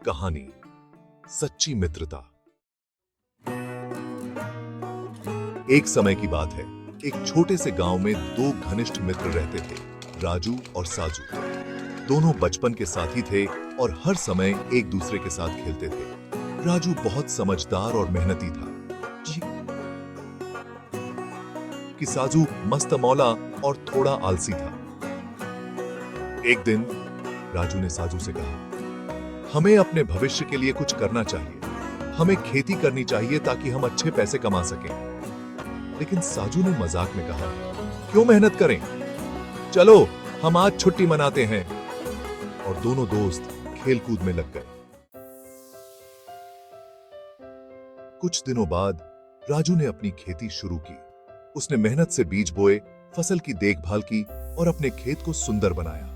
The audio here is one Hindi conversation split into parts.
कहानी सच्ची मित्रता। एक समय की बात है, एक छोटे से गांव में दो घनिष्ठ मित्र रहते थे, राजू और साजू। दोनों बचपन के साथी थे और हर समय एक दूसरे के साथ खेलते थे। राजू बहुत समझदार और मेहनती था कि साजू मस्त मौला और थोड़ा आलसी था। एक दिन राजू ने साजू से कहा, हमें अपने भविष्य के लिए कुछ करना चाहिए। हमें खेती करनी चाहिए ताकि हम अच्छे पैसे कमा सकें। लेकिन साजू ने मजाक में कहा, क्यों मेहनत करें? चलो हम आज छुट्टी मनाते हैं। और दोनों दोस्त खेलकूद में लग गए। कुछ दिनों बाद राजू ने अपनी खेती शुरू की। उसने मेहनत से बीज बोए, फसल की देखभाल की और अपने खेत को सुंदर बनाया।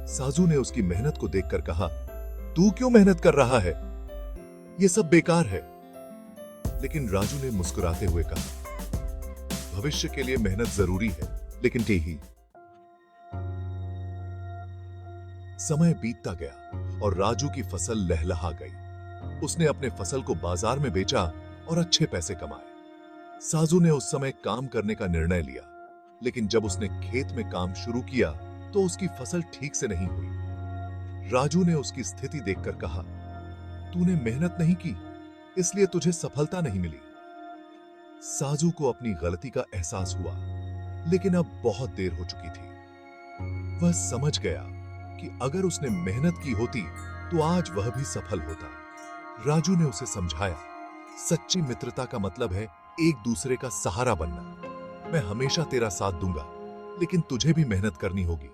साजू ने उसकी मेहनत को देखकर कहा, तू क्यों मेहनत कर रहा है? यह सब बेकार है। लेकिन राजू ने मुस्कुराते हुए कहा, भविष्य के लिए मेहनत जरूरी है, लेकिन ही समय बीतता गया और राजू की फसल लहलहा गई। उसने अपने फसल को बाजार में बेचा और अच्छे पैसे कमाए। साजू ने उस समय काम करने का निर्णय लिया, लेकिन जब उसने खेत में काम शुरू किया तो उसकी फसल ठीक से नहीं हुई। राजू ने उसकी स्थिति देखकर कहा, तूने मेहनत नहीं की, इसलिए तुझे सफलता नहीं मिली। साजू को अपनी गलती का एहसास हुआ, लेकिन अब बहुत देर हो चुकी थी। वह समझ गया कि अगर उसने मेहनत की होती तो आज वह भी सफल होता। राजू ने उसे समझाया, सच्ची मित्रता का मतलब है एक दूसरे का सहारा बनना। मैं हमेशा तेरा साथ दूंगा, लेकिन तुझे भी मेहनत करनी होगी।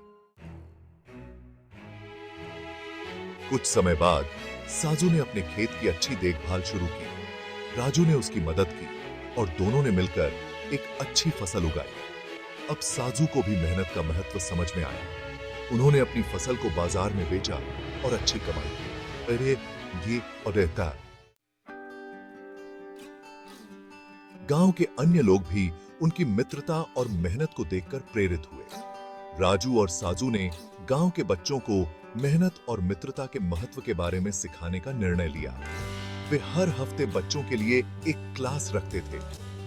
कुछ समय बाद साजू ने अपने खेत की अच्छी देखभाल शुरू की। राजू ने उसकी मदद की और दोनों ने मिलकर एक अच्छी फसल उगाई। अब साजू को भी मेहनत का महत्व समझ में आया। उन्होंने अपनी फसल को बाजार में बेचा और अच्छी कमाई की। अरे ये और रहता। गांव के अन्य लोग भी उनकी मित्रता और मेहनत को देखकर प्रेरित हुए। राजू और साजू ने गांव के बच्चों को मेहनत और मित्रता के महत्व के बारे में सिखाने का निर्णय लिया। वे हर हफ्ते बच्चों के लिए एक क्लास रखते थे,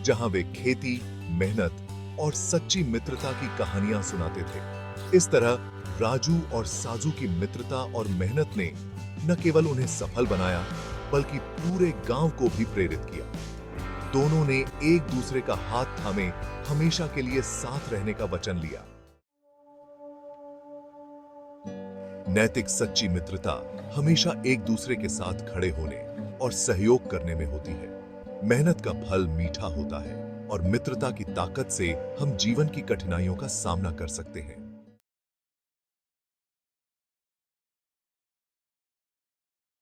जहां वे खेती, मेहनत और सच्ची मित्रता की कहानियां सुनाते थे। इस तरह राजू और साजू की मित्रता और मेहनत ने न केवल उन्हें सफल बनाया, बल्कि पूरे गांव को भी प्रेरित किया। दोनों ने एक दूसरे का हाथ थामे हमेशा के लिए साथ रहने का वचन लिया। नैतिक सच्ची मित्रता हमेशा एक दूसरे के साथ खड़े होने और सहयोग करने में होती है। मेहनत का फल मीठा होता है और मित्रता की ताकत से हम जीवन की कठिनाइयों का सामना कर सकते हैं।